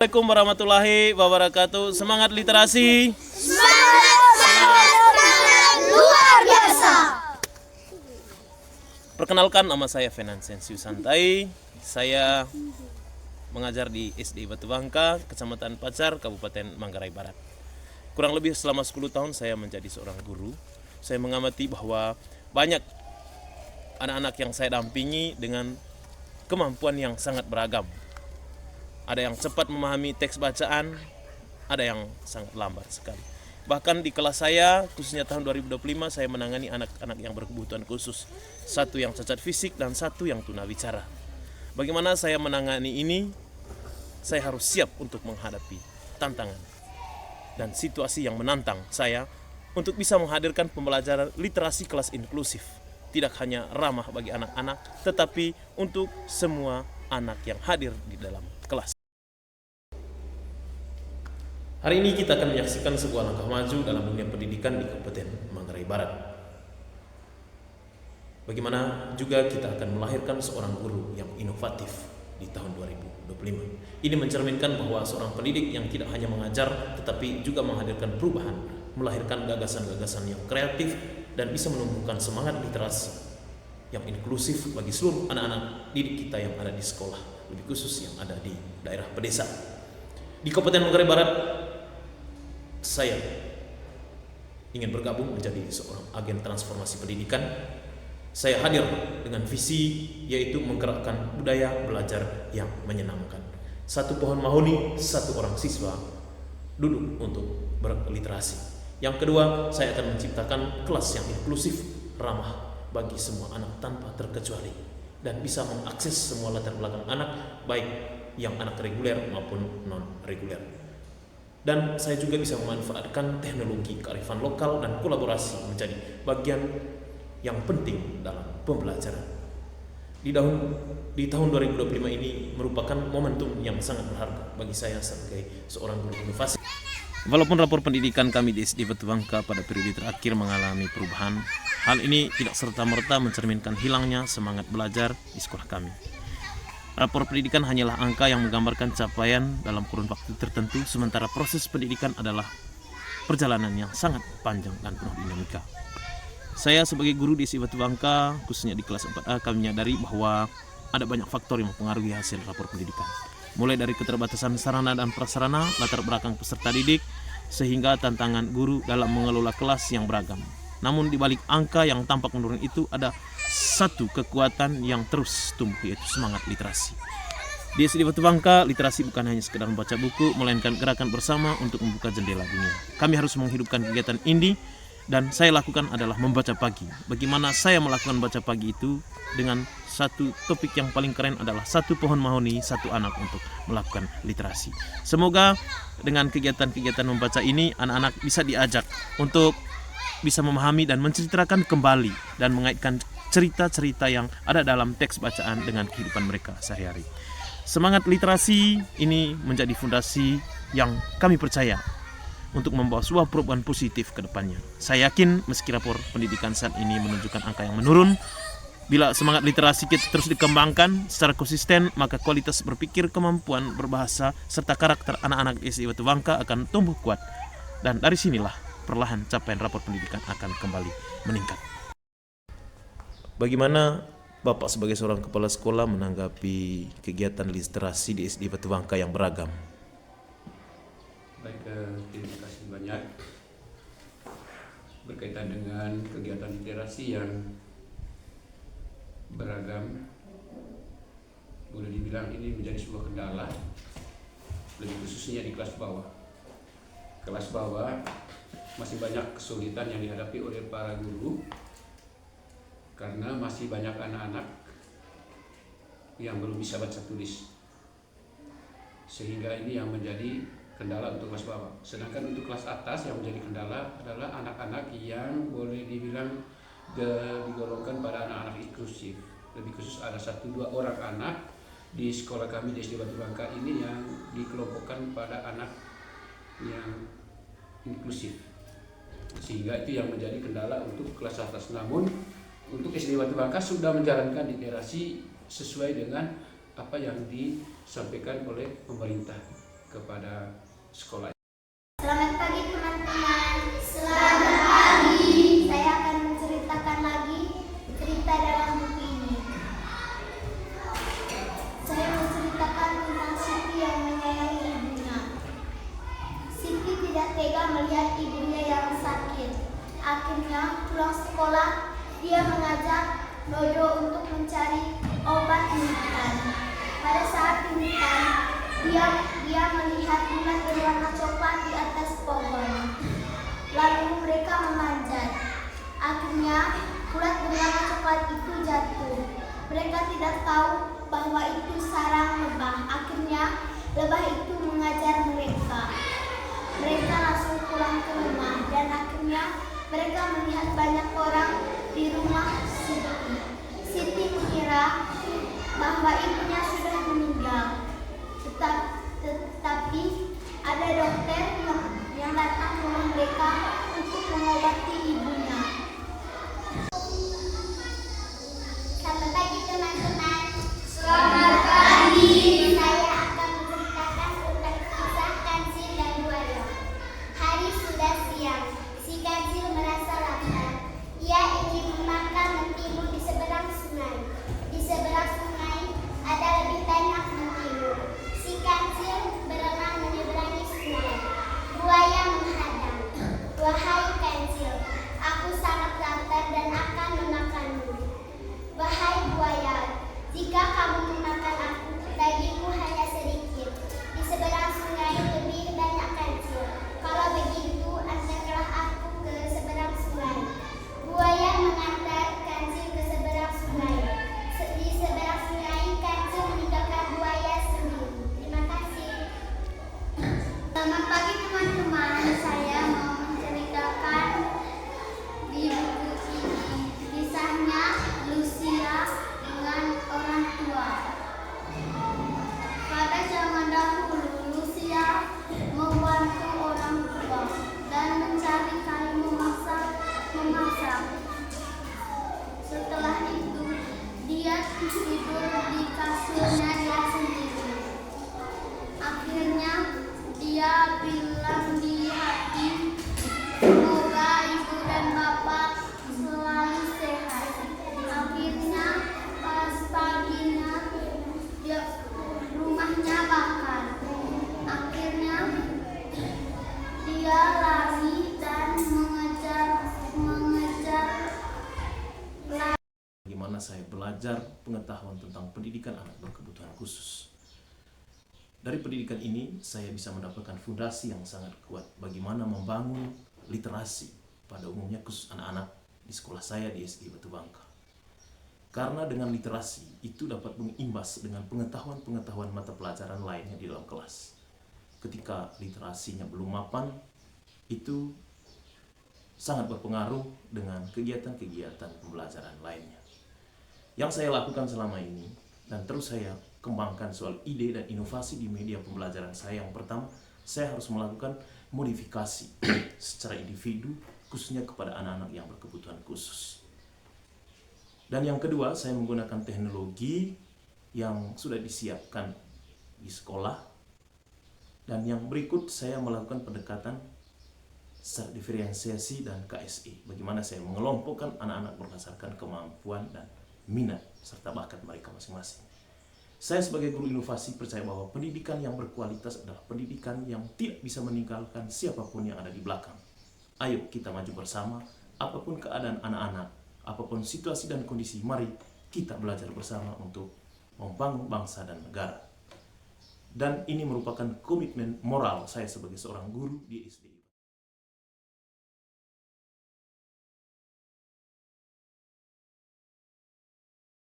Assalamualaikum warahmatullahi wabarakatuh. Semangat literasi. Semangat luar biasa. Perkenalkan, nama saya Venansensius Santai. Saya mengajar di SD Batu Bangka, Kecamatan Pacar, Kabupaten Manggarai Barat. Kurang lebih selama 10 tahun saya menjadi seorang guru. Saya mengamati bahwa banyak anak-anak yang saya dampingi dengan kemampuan yang sangat beragam. Ada yang cepat memahami teks bacaan, ada yang sangat lambat sekali. Bahkan di kelas saya, khususnya tahun 2025, saya menangani anak-anak yang berkebutuhan khusus. Satu yang cacat fisik dan satu yang tunawicara. Bagaimana saya menangani ini? Saya harus siap untuk menghadapi tantangan dan situasi yang menantang saya untuk bisa menghadirkan pembelajaran literasi kelas inklusif. Tidak hanya ramah bagi anak-anak, tetapi untuk semua anak yang hadir di dalam kelas. Hari ini kita akan menyaksikan sebuah langkah maju dalam dunia pendidikan di Kabupaten Manggarai Barat. Bagaimana juga kita akan melahirkan seorang guru yang inovatif di tahun 2025. Ini mencerminkan bahwa seorang pendidik yang tidak hanya mengajar tetapi juga menghadirkan perubahan, melahirkan gagasan-gagasan yang kreatif dan bisa menumbuhkan semangat literasi yang inklusif bagi seluruh anak-anak didik kita yang ada di sekolah, lebih khusus yang ada di daerah pedesa. Di Kabupaten Manggarai Barat, saya ingin bergabung menjadi seorang agen transformasi pendidikan. Saya hadir dengan visi yaitu menggerakkan budaya belajar yang menyenangkan. Satu pohon mahoni, satu orang siswa duduk untuk berliterasi. Yang kedua, saya akan menciptakan kelas yang inklusif, ramah bagi semua anak tanpa terkecuali dan bisa mengakses semua latar belakang anak, baik yang anak reguler maupun non-reguler. Dan saya juga bisa memanfaatkan teknologi kearifan lokal dan kolaborasi menjadi bagian yang penting dalam pembelajaran. Di tahun 2025 ini merupakan momentum yang sangat berharga bagi saya sebagai seorang guru inovasi. Walaupun rapor pendidikan kami di SD Batu Bangka pada periode terakhir mengalami perubahan, hal ini tidak serta-merta mencerminkan hilangnya semangat belajar di sekolah kami. Rapor pendidikan hanyalah angka yang menggambarkan capaian dalam kurun waktu tertentu, sementara proses pendidikan adalah perjalanan yang sangat panjang dan penuh dinamika. Saya sebagai guru di SD Batu Bangka, khususnya di kelas 4A, kami menyadari bahwa ada banyak faktor yang mempengaruhi hasil rapor pendidikan. Mulai dari keterbatasan sarana dan prasarana, latar belakang peserta didik, sehingga tantangan guru dalam mengelola kelas yang beragam. Namun di balik angka yang tampak menurun itu ada satu kekuatan yang terus tumbuh, yaitu semangat literasi. Di SD Batu Bangka, literasi bukan hanya sekedar membaca buku, melainkan gerakan bersama untuk membuka jendela dunia. Kami harus menghidupkan kegiatan ini, dan saya lakukan adalah membaca pagi. Bagaimana saya melakukan baca pagi itu? Dengan satu topik yang paling keren adalah satu pohon mahoni, satu anak untuk melakukan literasi. Semoga dengan kegiatan-kegiatan membaca ini, anak-anak bisa diajak untuk bisa memahami dan menceritakan kembali dan mengaitkan cerita-cerita yang ada dalam teks bacaan dengan kehidupan mereka sehari-hari. Semangat literasi ini menjadi fondasi yang kami percaya untuk membawa sebuah perubahan positif ke depannya. Saya yakin meski rapor pendidikan saat ini menunjukkan angka yang menurun, bila semangat literasi kita terus dikembangkan secara konsisten, maka kualitas berpikir, kemampuan berbahasa, serta karakter anak-anak di SD Batu Bangka akan tumbuh kuat. Dan dari sinilah perlahan capaian rapor pendidikan akan kembali meningkat. Bagaimana Bapak sebagai seorang kepala sekolah menanggapi kegiatan literasi di SD Batu Bangka yang beragam? Baik, terima kasih banyak. Berkaitan dengan kegiatan literasi yang beragam, boleh dibilang ini menjadi sebuah kendala, lebih khususnya di kelas bawah. Kelas bawah masih banyak kesulitan yang dihadapi oleh para guru karena masih banyak anak-anak yang belum bisa baca tulis, sehingga ini yang menjadi kendala untuk kelas bawah. Sedangkan untuk kelas atas yang menjadi kendala adalah anak-anak yang boleh dibilang digolongkan pada anak-anak inklusif. Lebih khusus ada 1-2 orang anak di sekolah kami di SD Batu Bangka ini yang dikelompokkan pada anak yang inklusif, sehingga itu yang menjadi kendala untuk kelas atas. Namun untuk SD Batu Bangka sudah menjalankan literasi sesuai dengan apa yang disampaikan oleh pemerintah. kepada sekolah. Selamat pagi teman-teman. Selamat pagi. Saya akan menceritakan lagi cerita dalam buku ini. Saya menceritakan tentang Siti yang menyayangi ibunya. Siti tidak tega melihat ibunya yang sakit. Akhirnya pulang sekolah, dia mengajak Dodo untuk mencari obat pingsan. Pada saat pingsan, dia melihat bulan berwarna coklat di atas pohon. Lalu mereka memanjat. Akhirnya bulan berwarna coklat itu jatuh. Mereka tidak tahu bahwa itu sarang lebah. Akhirnya lebah itu mengajar mereka. Mereka langsung pulang ke rumah dan akhirnya mereka melihat banyak orang di rumah Siti. Siti mengira bahwa ibunya sudah meninggal. Tetapi ada dokter yang datang ke rumah mereka untuk mengobati ibunya. Selamat pagi teman-teman. Selamat pagi. Saya akan menceritakan tentang kisah Kancil dan buaya. Hari sudah siang. Si Kancil merasa lapar. Ia ingin makan mentimun di seberang sungai. Di seberang sungai ada lebih banyak mentimun. Si Kancil berenang menyeberangi sungai. Buaya menghadang. Wahai Kancil, aku sangat lapar dan akan memakanmu. Wahai buaya, jika kamu memakan aku, dagingmu hanya sedikit. Di seberang sungai lebih banyak Kancil. Kalau begitu, antarlah aku ke seberang sungai. Buaya mengantar Kancil ke seberang sungai. Di seberang sungai, Kancil meninggalkan buaya sendiri. Terima kasih. Selamat pagi teman-teman. Saya mau menceritakan di buku ini kisahnya Lucia dengan orang tua. Pada zaman dahulu, Lucia membantu orang tua dan mencari kayu memasak. Setelah itu, dia tidur di kasurnya dia sendiri. Akhirnya, dia bilang di hati, semoga ibu dan bapak selalu sehat. Akhirnya, pas paginya, rumahnya bakar. Akhirnya, dia lari dan mengejar Bagaimana saya belajar pengetahuan tentang pendidikan anak berkebutuhan khusus. Dari pendidikan ini, saya bisa mendapatkan fondasi yang sangat kuat bagaimana membangun literasi pada umumnya khusus anak-anak di sekolah saya di SDI Batu Bangka. Karena dengan literasi itu dapat mengimbas dengan pengetahuan-pengetahuan mata pelajaran lainnya di dalam kelas. Ketika literasinya belum mapan, itu sangat berpengaruh dengan kegiatan-kegiatan pembelajaran lainnya. Yang saya lakukan selama ini dan terus saya kembangkan soal ide dan inovasi di media pembelajaran saya. Yang pertama, saya harus melakukan modifikasi secara individu khususnya kepada anak-anak yang berkebutuhan khusus. Dan yang kedua, saya menggunakan teknologi yang sudah disiapkan di sekolah. Dan yang berikut, saya melakukan pendekatan secara diferensiasi dan KSI. Bagaimana saya mengelompokkan anak-anak berdasarkan kemampuan dan minat serta bakat mereka masing-masing. Saya sebagai guru inovasi percaya bahwa pendidikan yang berkualitas adalah pendidikan yang tidak bisa meninggalkan siapapun yang ada di belakang. Ayo kita maju bersama, apapun keadaan anak-anak, apapun situasi dan kondisi, mari kita belajar bersama untuk membangun bangsa dan negara. Dan ini merupakan komitmen moral saya sebagai seorang guru di SDI.